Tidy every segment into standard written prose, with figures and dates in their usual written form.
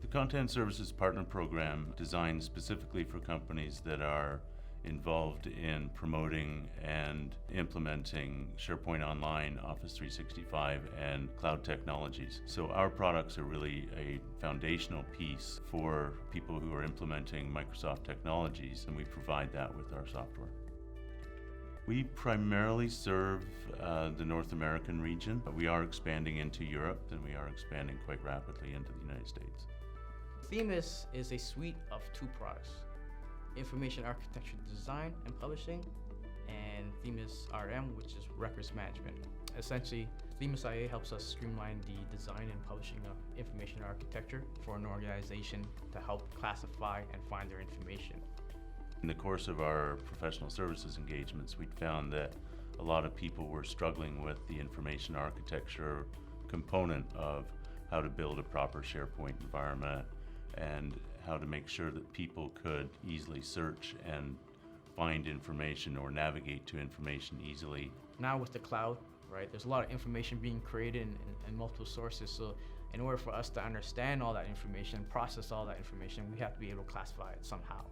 The Content Services Partner Program designed specifically for companies that are involved in promoting and implementing SharePoint Online, Office 365, and cloud technologies. So our products are really a foundational piece for people who are implementing Microsoft technologies, and we provide that with our software. We primarily serve the North American region, but we are expanding into Europe, and we are expanding quite rapidly into the United States. THEMIS is a suite of two products: Information Architecture Design and Publishing, and THEMIS RM, which is Records Management. Essentially, THEMIS IA helps us streamline the design and publishing of information architecture for an organization to help classify and find their information. In the course of our professional services engagements, we found that a lot of people were struggling with the information architecture component of how to build a proper SharePoint environment and how to make sure that people could easily search and find information or navigate to information easily. Now with the cloud, right, there's a lot of information being created in multiple sources. So in order for us to understand all that information, process all that information, we have to be able to classify it somehow.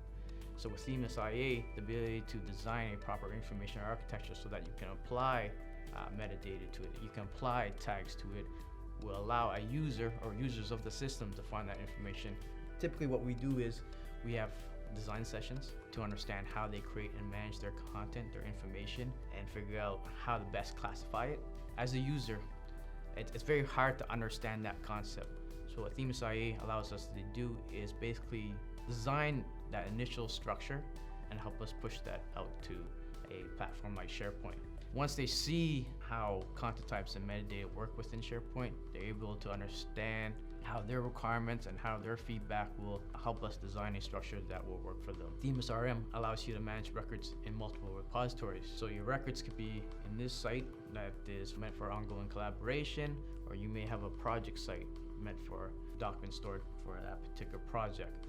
So with THEMIS IA, the ability to design a proper information architecture so that you can apply metadata to it, you can apply tags to it, will allow a user or users of the system to find that information. Typically what we do is we have design sessions to understand how they create and manage their content, their information, and figure out how to best classify it. As a user, it's very hard to understand that concept. So what THEMIS IA allows us to do is basically design that initial structure and help us push that out to a platform like SharePoint. Once they see how content types and metadata work within SharePoint, they're able to understand how their requirements and how their feedback will help us design a structure that will work for them. THEMIS RM allows you to manage records in multiple repositories. So your records could be in this site that is meant for ongoing collaboration, or you may have a project site meant for documents stored for that particular project.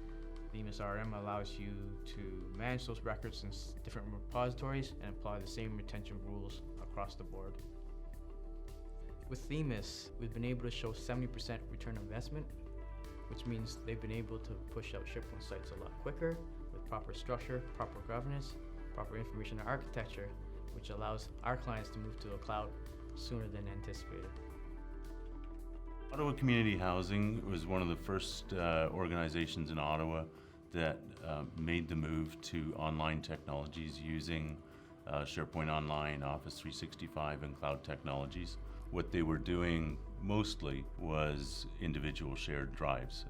THEMIS RM allows you to manage those records in different repositories and apply the same retention rules across the board. With THEMIS, we've been able to show 70% return on investment, which means they've been able to push out SharePoint sites a lot quicker with proper structure, proper governance, proper information architecture, which allows our clients to move to a cloud sooner than anticipated. Ottawa Community Housing was one of the first organizations in Ottawa that made the move to online technologies using SharePoint Online, Office 365, and cloud technologies. What they were doing mostly was individual shared drives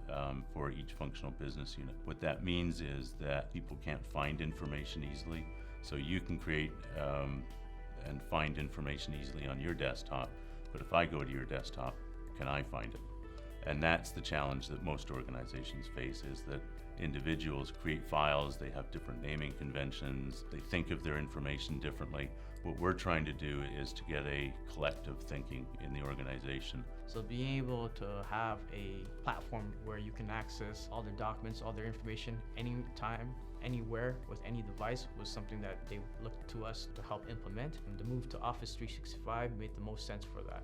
for each functional business unit. What that means is that people can't find information easily, so you can create and find information easily on your desktop, but if I go to your desktop, can I find it? And that's the challenge that most organizations face, is that individuals create files, they have different naming conventions, they think of their information differently. What we're trying to do is to get a collective thinking in the organization. So being able to have a platform where you can access all their documents, all their information, anytime, anywhere, with any device was something that they looked to us to help implement. And the move to Office 365 made the most sense for that.